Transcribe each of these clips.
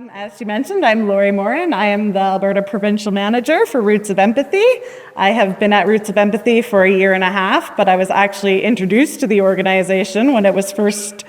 As you mentioned, I'm Laurie Morin. I am the Alberta Provincial Manager for Roots of Empathy. I have been at Roots of Empathy for a year and a half, but I was actually introduced to the organization when it was first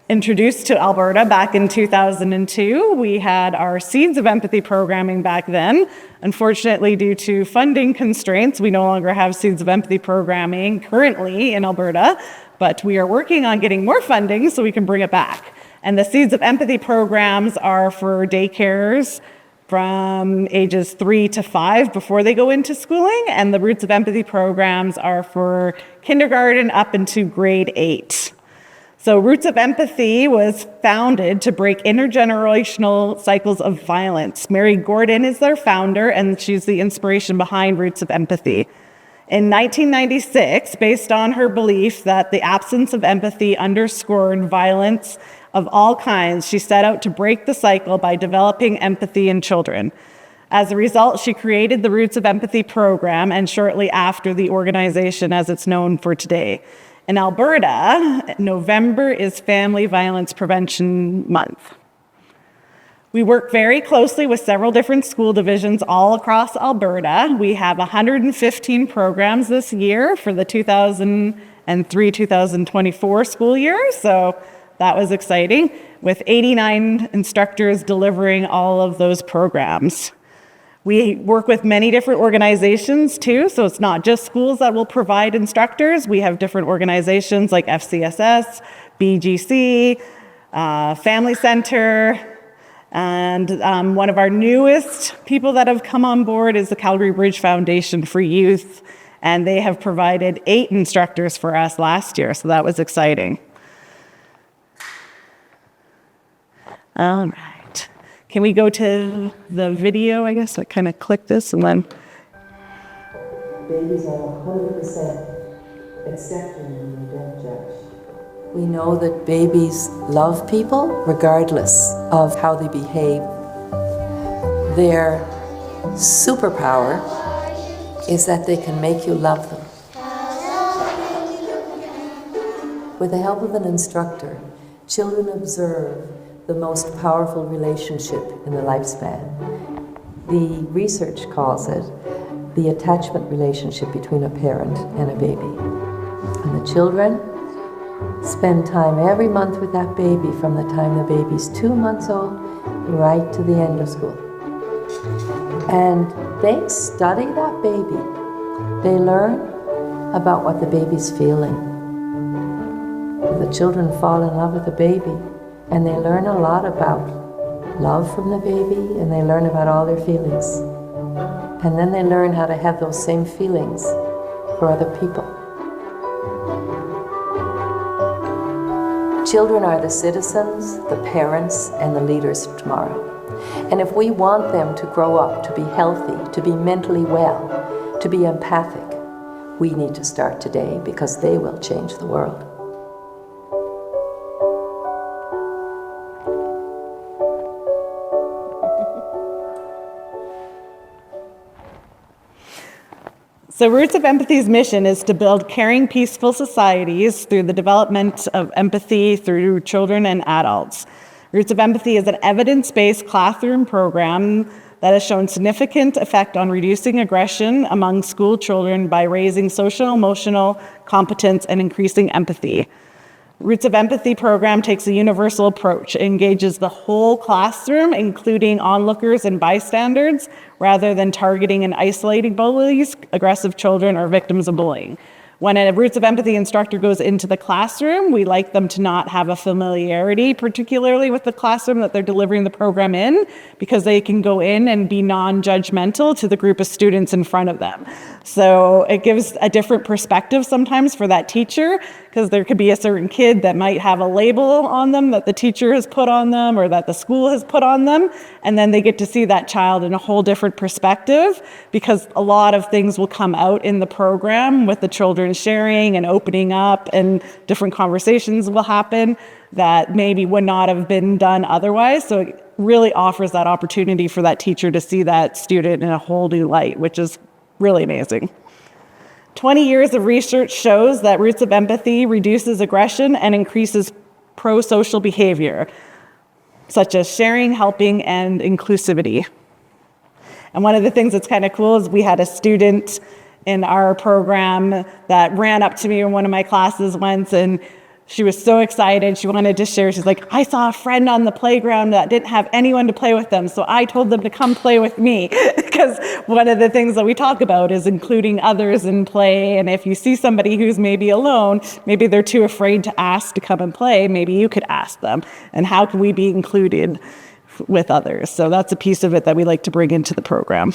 introduced to Alberta back in 2002. We had our Seeds of Empathy programming back then. Unfortunately, due to funding constraints, we no longer have Seeds of Empathy programming currently in Alberta, but we are working on getting more funding so we can bring it back. And the Seeds of Empathy programs are for daycares from ages 3 to 5 before they go into schooling, and the Roots of Empathy programs are for kindergarten up into grade 8. So Roots of Empathy was founded to break intergenerational cycles of violence. Mary Gordon is their founder, and she's the inspiration behind Roots of Empathy. In 1996, based on her belief that the absence of empathy underscored violence of all kinds, she set out to break the cycle by developing empathy in children. As a result, she created the Roots of Empathy program, and shortly after, the organization as it's known for today. In Alberta, November is Family Violence Prevention Month. We work very closely with several different school divisions all across Alberta. We have 115 programs this year for the 2003-2024 school year, so that was exciting, with 89 instructors delivering all of those programs. We work with many different organizations too, so it's not just schools that will provide instructors. We have different organizations like FCSS, BGC, Family Center, and one of our newest people that have come on board is the Calgary Bridge Foundation for Youth, and they have provided 8 instructors for us last year, so that was exciting. All right. Can we go to the video, I guess? I kind of click this and then... Babies are 100% accepting and don't judge. We know that babies love people regardless of how they behave. Their superpower is that they can make you love them. With the help of an instructor, children observe the most powerful relationship in the lifespan. The research calls it the attachment relationship between a parent and a baby. And the children spend time every month with that baby from the time the baby's 2 months old right to the end of school. And they study that baby. They learn about what the baby's feeling. The children fall in love with the baby, and they learn a lot about love from the baby, and they learn about all their feelings. And then they learn how to have those same feelings for other people. Children are the citizens, the parents, and the leaders of tomorrow. And if we want them to grow up, to be healthy, to be mentally well, to be empathic, we need to start today, because they will change the world. So Roots of Empathy's mission is to build caring, peaceful societies through the development of empathy through children and adults. Roots of Empathy is an evidence-based classroom program that has shown significant effect on reducing aggression among school children by raising social emotional competence and increasing empathy. Roots of Empathy program takes a universal approach. It engages the whole classroom, including onlookers and bystanders, rather than targeting and isolating bullies, aggressive children, or victims of bullying. When a Roots of Empathy instructor goes into the classroom, we like them to not have a familiarity, particularly with the classroom that they're delivering the program in, because they can go in and be non-judgmental to the group of students in front of them. So it gives a different perspective sometimes for that teacher, because there could be a certain kid that might have a label on them that the teacher has put on them or that the school has put on them, and then they get to see that child in a whole different perspective, because a lot of things will come out in the program with the children sharing and opening up, and different conversations will happen that maybe would not have been done otherwise. So it really offers that opportunity for that teacher to see that student in a whole new light, which is really amazing. 20 years of research shows that Roots of Empathy reduces aggression and increases pro-social behavior, such as sharing, helping, and inclusivity. And one of the things that's kind of cool is we had a student in our program that ran up to me in one of my classes once, and she was so excited. She wanted to share. She's like, I saw a friend on the playground that didn't have anyone to play with them, so I told them to come play with me. Because one of the things that we talk about is including others in play. And if you see somebody who's maybe alone, maybe they're too afraid to ask to come and play, maybe you could ask them. And how can we be included with others? So that's a piece of it that we like to bring into the program.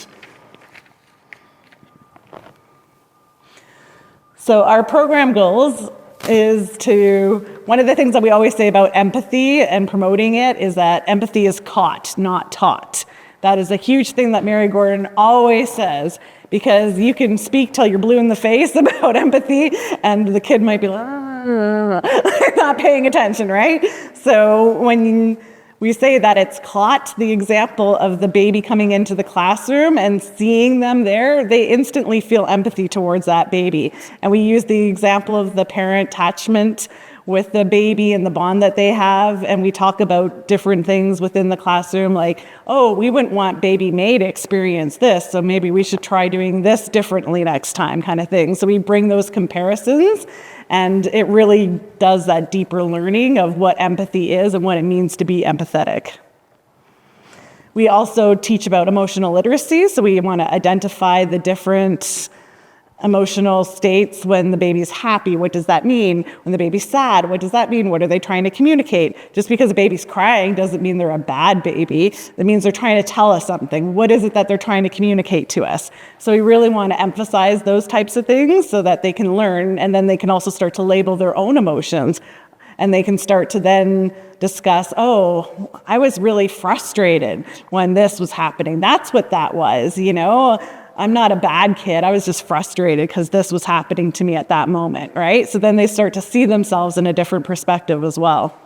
So our program goals is one of the things that we always say about empathy and promoting it is that empathy is caught, not taught. That is a huge thing that Mary Gordon always says, because you can speak till you're blue in the face about empathy, and the kid might be like, not paying attention, right? So when we say that it's caught, the example of the baby coming into the classroom and seeing them there, they instantly feel empathy towards that baby. And we use the example of the parent attachment with the baby and the bond that they have, and we talk about different things within the classroom, like, oh, we wouldn't want baby May to experience this, so maybe we should try doing this differently next time, kind of thing. So we bring those comparisons, and it really does that deeper learning of what empathy is and what it means to be empathetic. We also teach about emotional literacy, so we want to identify the different emotional states. When the baby's happy, what does that mean? When the baby's sad, what does that mean? What are they trying to communicate? Just because a baby's crying doesn't mean they're a bad baby. That means they're trying to tell us something. What is it that they're trying to communicate to us? So we really want to emphasize those types of things so that they can learn, and then they can also start to label their own emotions. And they can start to then discuss, oh, I was really frustrated when this was happening. That's what that was, you know? I'm not a bad kid. I was just frustrated because this was happening to me at that moment, right? So then they start to see themselves in a different perspective as well.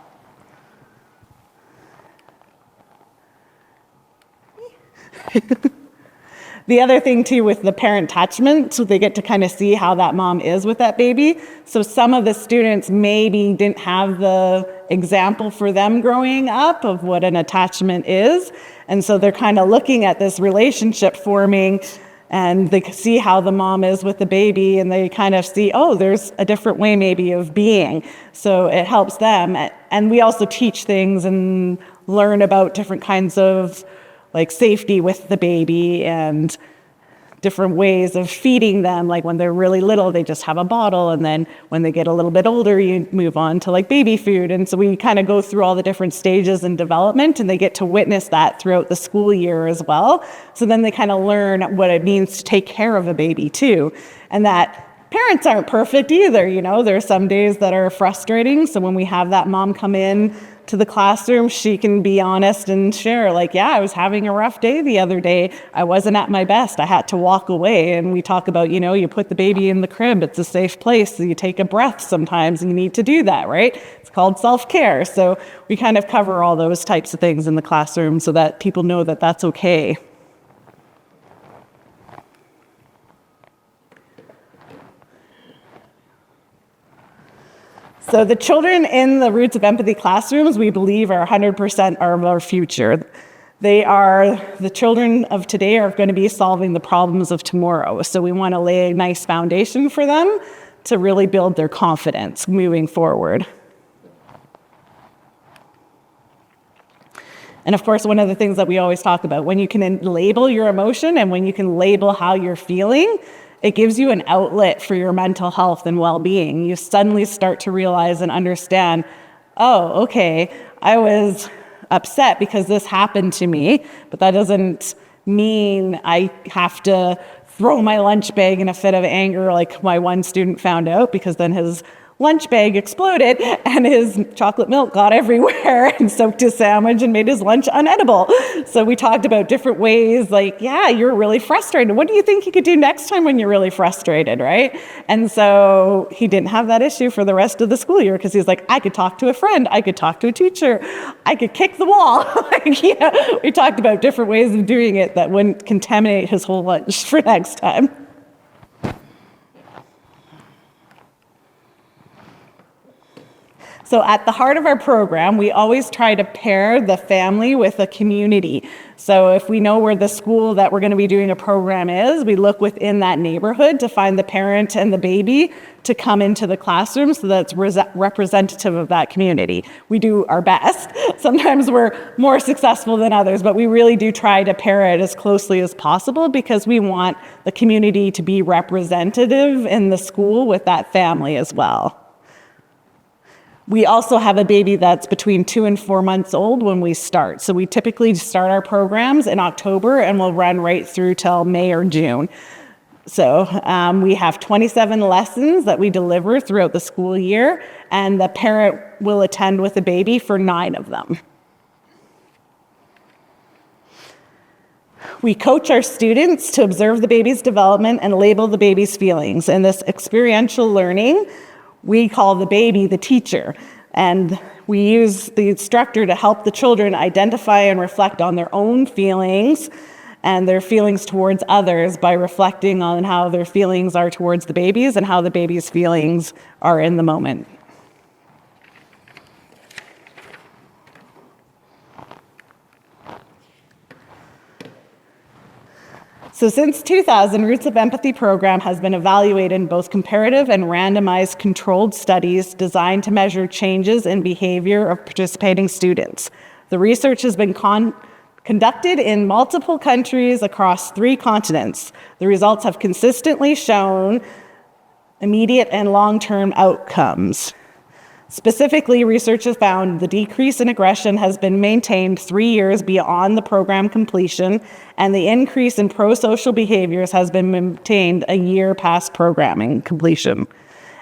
The other thing too with the parent attachment, so they get to kind of see how that mom is with that baby. So some of the students maybe didn't have the example for them growing up of what an attachment is. And so they're kind of looking at this relationship forming, and they see how the mom is with the baby, and they kind of see, oh, there's a different way maybe of being. So it helps them. And we also teach things and learn about different kinds of like safety with the baby and different ways of feeding them. Like when they're really little, they just have a bottle. And then when they get a little bit older, you move on to like baby food. And so we kind of go through all the different stages in development, and they get to witness that throughout the school year as well. So then they kind of learn what it means to take care of a baby too. And that parents aren't perfect either, you know, there are some days that are frustrating. So when we have that mom come in to the classroom, she can be honest and share, like, yeah, I was having a rough day the other day. I wasn't at my best. I had to walk away. And we talk about, you know, you put the baby in the crib. It's a safe place. So you take a breath sometimes. You need to do that, right? It's called self-care. So we kind of cover all those types of things in the classroom so that people know that that's okay. So the children in the Roots of Empathy classrooms, we believe, are 100% of our future. They are, the children of today are going to be solving the problems of tomorrow. So we want to lay a nice foundation for them to really build their confidence moving forward. And of course, one of the things that we always talk about, when you can label your emotion and when you can label how you're feeling, it gives you an outlet for your mental health and well-being. You suddenly start to realize and understand, oh, okay, I was upset because this happened to me, but that doesn't mean I have to throw my lunch bag in a fit of anger like my one student found out, because then his lunch bag exploded and his chocolate milk got everywhere and soaked his sandwich and made his lunch unedible. So we talked about different ways, like, yeah, you're really frustrated. What do you think you could do next time when you're really frustrated, right? And so he didn't have that issue for the rest of the school year because he was like, I could talk to a friend, I could talk to a teacher, I could kick the wall. We talked about different ways of doing it that wouldn't contaminate his whole lunch for next time. So at the heart of our program, we always try to pair the family with a community. So if we know where the school that we're going to be doing a program is, we look within that neighborhood to find the parent and the baby to come into the classroom so that's representative of that community. We do our best. Sometimes we're more successful than others, but we really do try to pair it as closely as possible because we want the community to be representative in the school with that family as well. We also have a baby that's between 2 and 4 months old when we start. So we typically start our programs in October and we'll run right through till May or June. So we have 27 lessons that we deliver throughout the school year, and the parent will attend with the baby for 9 of them. We coach our students to observe the baby's development and label the baby's feelings. In this experiential learning, we call the baby the teacher, and we use the instructor to help the children identify and reflect on their own feelings and their feelings towards others by reflecting on how their feelings are towards the babies and how the baby's feelings are in the moment. So since 2000, Roots of Empathy program has been evaluated in both comparative and randomized controlled studies designed to measure changes in behavior of participating students. The research has been conducted in multiple countries across 3 continents. The results have consistently shown immediate and long-term outcomes. Specifically, research has found the decrease in aggression has been maintained 3 years beyond the program completion, and the increase in pro-social behaviors has been maintained a year past programming completion.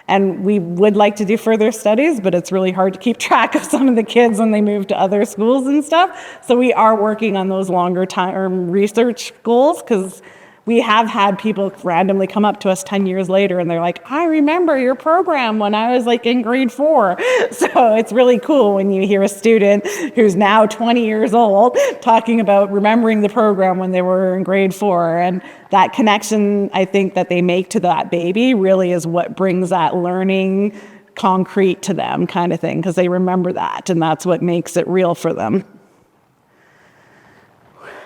And we would like to do further studies, but it's really hard to keep track of some of the kids when they move to other schools and stuff. So we are working on those longer term research goals, because we have had people randomly come up to us 10 years later and they're like, I remember your program when I was like in grade 4. So it's really cool when you hear a student who's now 20 years old talking about remembering the program when they were in grade 4. And that connection, I think, that they make to that baby really is what brings that learning concrete to them, kind of thing, because they remember that, and that's what makes it real for them.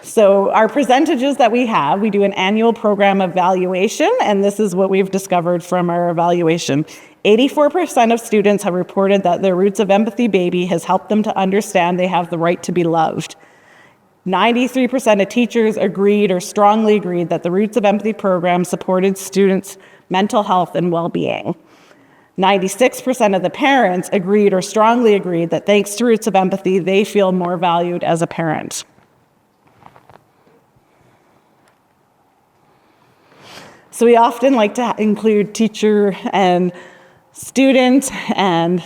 So our percentages that we do an annual program evaluation, and this is what we've discovered from our evaluation. 84% of students have reported that their Roots of Empathy baby has helped them to understand they have the right to be loved. 93% of teachers agreed or strongly agreed that the Roots of Empathy program supported students' mental health and well-being. 96% of the parents agreed or strongly agreed that thanks to Roots of Empathy, they feel more valued as a parent. So we often like to include teacher and student and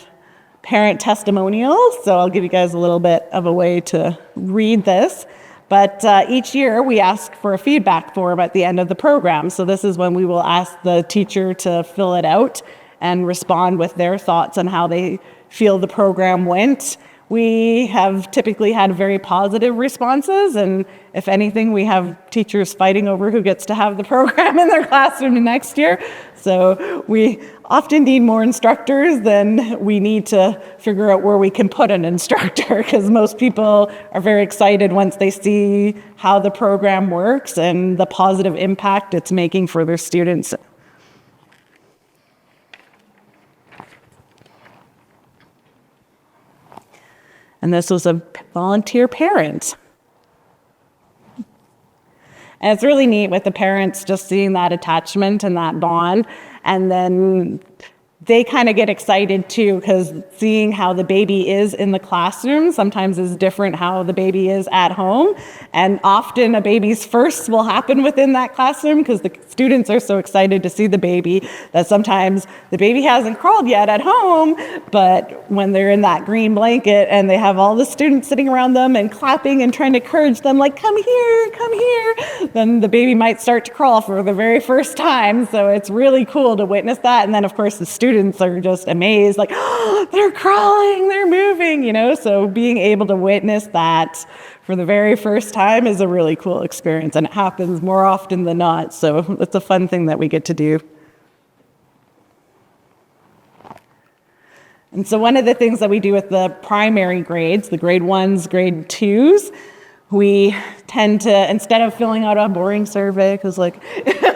parent testimonials. So I'll give you guys a little bit of a way to read this. But each year we ask for a feedback form at the end of the program. So this is when we will ask the teacher to fill it out and respond with their thoughts on how they feel the program went. We have typically had very positive responses, and if anything, we have teachers fighting over who gets to have the program in their classroom next year. So we often need more instructors than we need to figure out where we can put an instructor, because most people are very excited once they see how the program works and the positive impact it's making for their students. And this was a volunteer parent. And it's really neat with the parents just seeing that attachment and that bond. And then they kind of get excited too, because seeing how the baby is in the classroom sometimes is different how the baby is at home. And often a baby's first will happen within that classroom because the students are so excited to see the baby that sometimes the baby hasn't crawled yet at home, but when they're in that green blanket and they have all the students sitting around them and clapping and trying to encourage them, like, come here, then the baby might start to crawl for the very first time. So it's really cool to witness that. And then, of course, the students are just amazed, like, oh, they're crawling, they're moving, So being able to witness that for the very first time is a really cool experience, and it happens more often than not. So it's a fun thing that we get to do. And so one of the things that we do with the primary grades, the grade 1s, grade 2s, we tend to, instead of filling out a boring survey, because like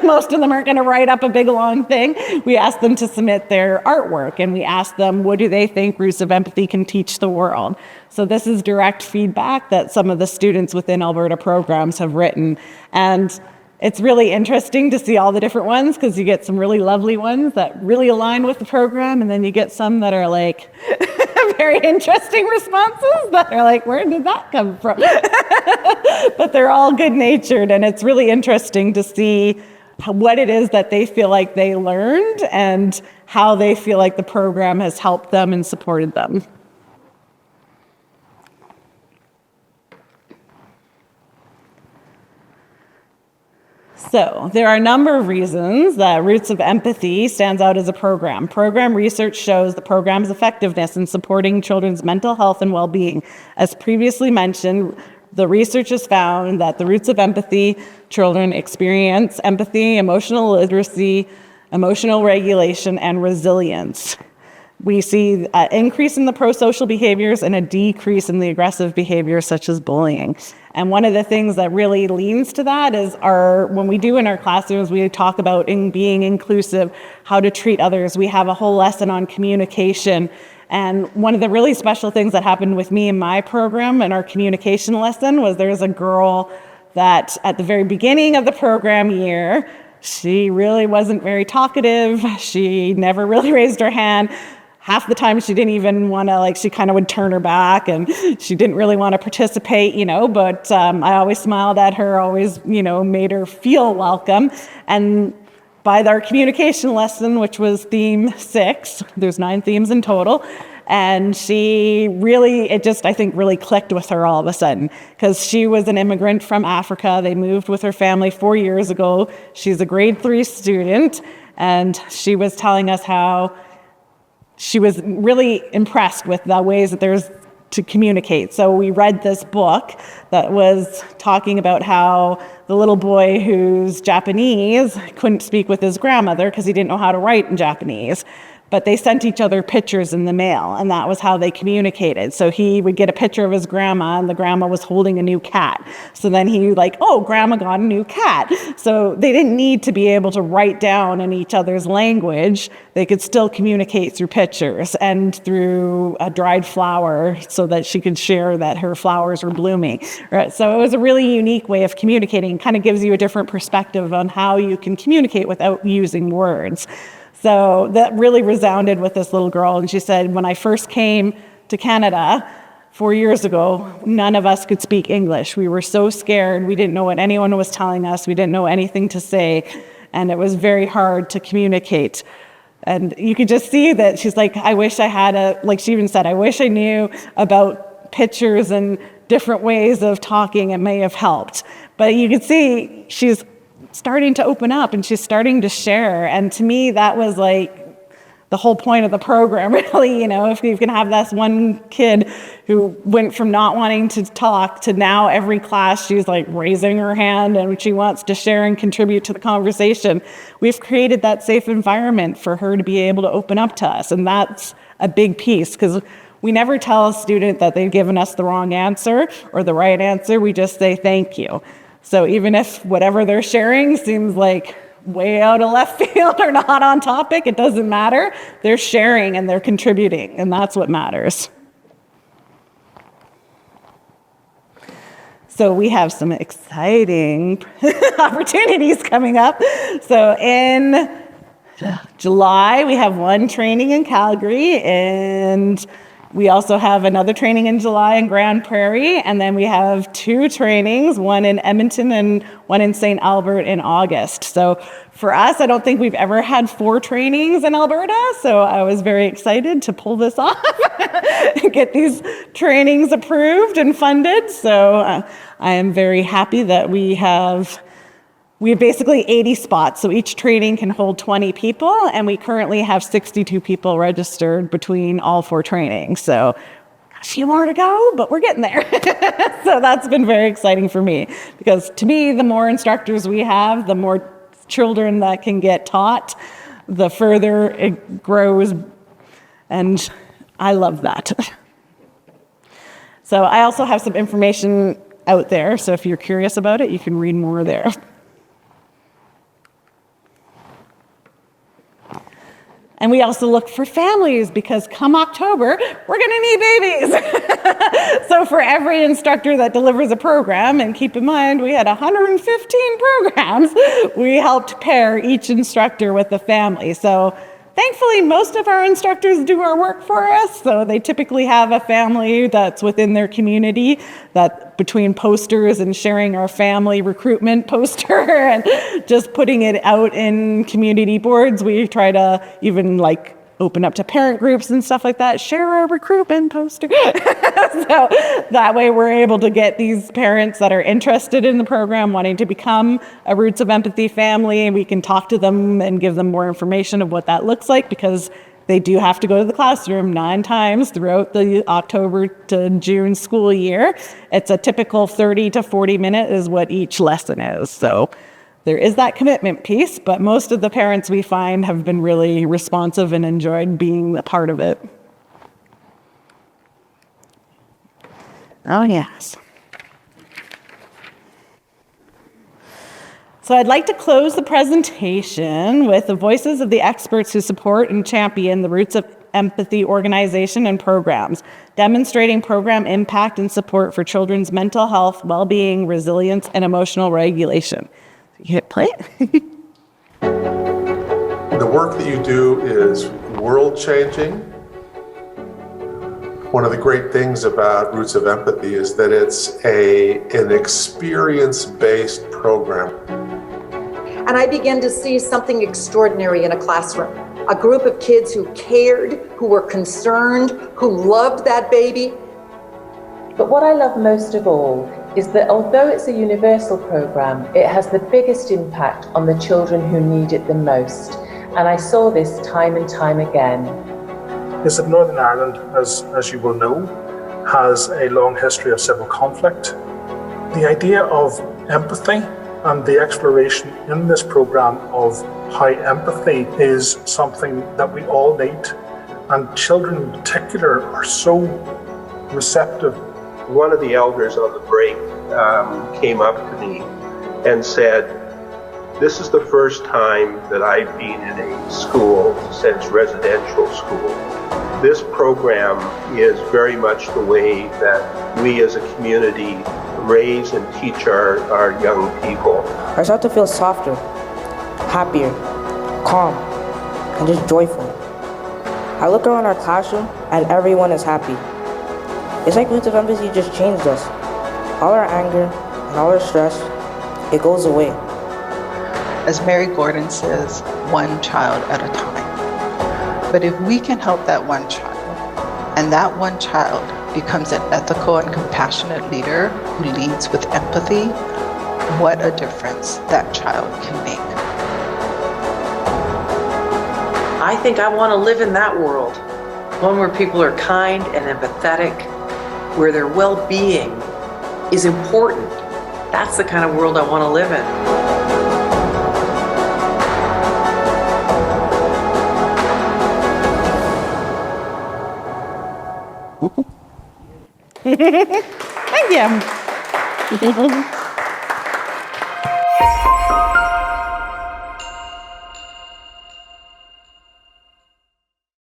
most of them aren't going to write up a big long thing, we ask them to submit their artwork, and we ask them, what do they think Roots of Empathy can teach the world? So this is direct feedback that some of the students within Alberta programs have written. And it's really interesting to see all the different ones, because you get some really lovely ones that really align with the program, and then you get some that are like very interesting responses that are like, where did that come from? But they're all good-natured, and it's really interesting to see what it is that they feel like they learned and how they feel like the program has helped them and supported them. So there are a number of reasons that Roots of Empathy stands out as a program. Program research shows the program's effectiveness in supporting children's mental health and well-being. As previously mentioned, the research has found that the Roots of Empathy children experience empathy, emotional literacy, emotional regulation, and resilience. We see an increase in the pro-social behaviors and a decrease in the aggressive behaviors such as bullying. And one of the things that really leans to that is when we do in our classrooms, we talk about being inclusive, how to treat others. We have a whole lesson on communication. And one of the really special things that happened with me in my program in our communication lesson was there was a girl that at the very beginning of the program year, she really wasn't very talkative. She never really raised her hand. Half the time she didn't even want to, she kind of would turn her back, and she didn't really want to participate, but I always smiled at her, always, made her feel welcome. And by our communication lesson, which was theme 6, there's 9 themes in total, and I think really clicked with her all of a sudden, because she was an immigrant from Africa. They moved with her family 4 years ago. She's a grade 3 student, and she was telling us how she was really impressed with the ways that there's to communicate. So we read this book that was talking about how the little boy who's Japanese couldn't speak with his grandmother because he didn't know how to write in Japanese. But they sent each other pictures in the mail, and that was how they communicated. So he would get a picture of his grandma, and the grandma was holding a new cat. So then he grandma got a new cat. So they didn't need to be able to write down in each other's language. They could still communicate through pictures and through a dried flower so that she could share that her flowers were blooming. Right? So it was a really unique way of communicating. Kind of gives you a different perspective on how you can communicate without using words. So that really resounded with this little girl. And she said, when I first came to Canada 4 years ago, none of us could speak English. We were so scared. We didn't know what anyone was telling us. We didn't know anything to say. And it was very hard to communicate. And you could just see that she's like, I wish I had she even said, I wish I knew about pictures and different ways of talking. It may have helped. But you could see she's starting to open up, and she's starting to share. And to me, that was the whole point of the program, really. If you can have this one kid who went from not wanting to talk to now every class she's raising her hand and she wants to share and contribute to the conversation. We've created that safe environment for her to be able to open up to us. And that's a big piece, because we never tell a student that they've given us the wrong answer or the right answer. We just say thank you. So even if whatever they're sharing seems way out of left field or not on topic, it doesn't matter. They're sharing and they're contributing, and that's what matters. So we have some exciting opportunities coming up. So in July, we have one training in Calgary, and we also have another training in July in Grand Prairie, and then we have 2 trainings, one in Edmonton and one in St. Albert in August. So for us, I don't think we've ever had 4 trainings in Alberta, so I was very excited to pull this off and get these trainings approved and funded. So I am very happy that we have basically 80 spots, so each training can hold 20 people, and we currently have 62 people registered between all 4 trainings. So a few more to go, but we're getting there. So that's been very exciting for me, because to me, the more instructors we have, the more children that can get taught, the further it grows. And I love that. So I also have some information out there, so if you're curious about it, you can read more there. And we also look for families because come October, we're going to need babies. So for every instructor that delivers a program, and keep in mind we had 115 programs, we helped pair each instructor with a family. So thankfully, most of our instructors do our work for us. So they typically have a family that's within their community, that between posters and sharing our family recruitment poster and just putting it out in community boards, we try to even like open up to parent groups and stuff like that, share our recruitment poster. So that way we're able to get these parents that are interested in the program, wanting to become a Roots of Empathy family, and we can talk to them and give them more information of what that looks like, because they do have to go to the classroom 9 times throughout the October to June school year. It's a typical 30 to 40 minute is what each lesson is. So there is that commitment piece, but most of the parents we find have been really responsive and enjoyed being a part of it. Oh, yes. So I'd like to close the presentation with the voices of the experts who support and champion the Roots of Empathy organization and programs, demonstrating program impact and support for children's mental health, well-being, resilience, and emotional regulation. You hit play. The work that you do is world-changing. One of the great things about Roots of Empathy is that it's an experience-based program. And I began to see something extraordinary in a classroom. A group of kids who cared, who were concerned, who loved that baby. But what I love most of all is that although it's a universal program, it has the biggest impact on the children who need it the most. And I saw this time and time again. Is that Northern Ireland, as you will know, has a long history of civil conflict. The idea of empathy and the exploration in this program of how empathy is something that we all need, and children in particular are so receptive. One of the elders on the break came up to me and said, "This is the first time that I've been in a school since residential school. This program is very much the way that we as a community raise and teach our young people." I start to feel softer, happier, calm, and just joyful. I look around our classroom and everyone is happy. It's like Roots of Empathy just changed us. All our anger and all our stress, it goes away. As Mary Gordon says, one child at a time. But if we can help that one child, and that one child becomes an ethical and compassionate leader who leads with empathy, what a difference that child can make. I think I want to live in that world, one where people are kind and empathetic, where their well-being is important. That's the kind of world I want to live in. Thank you.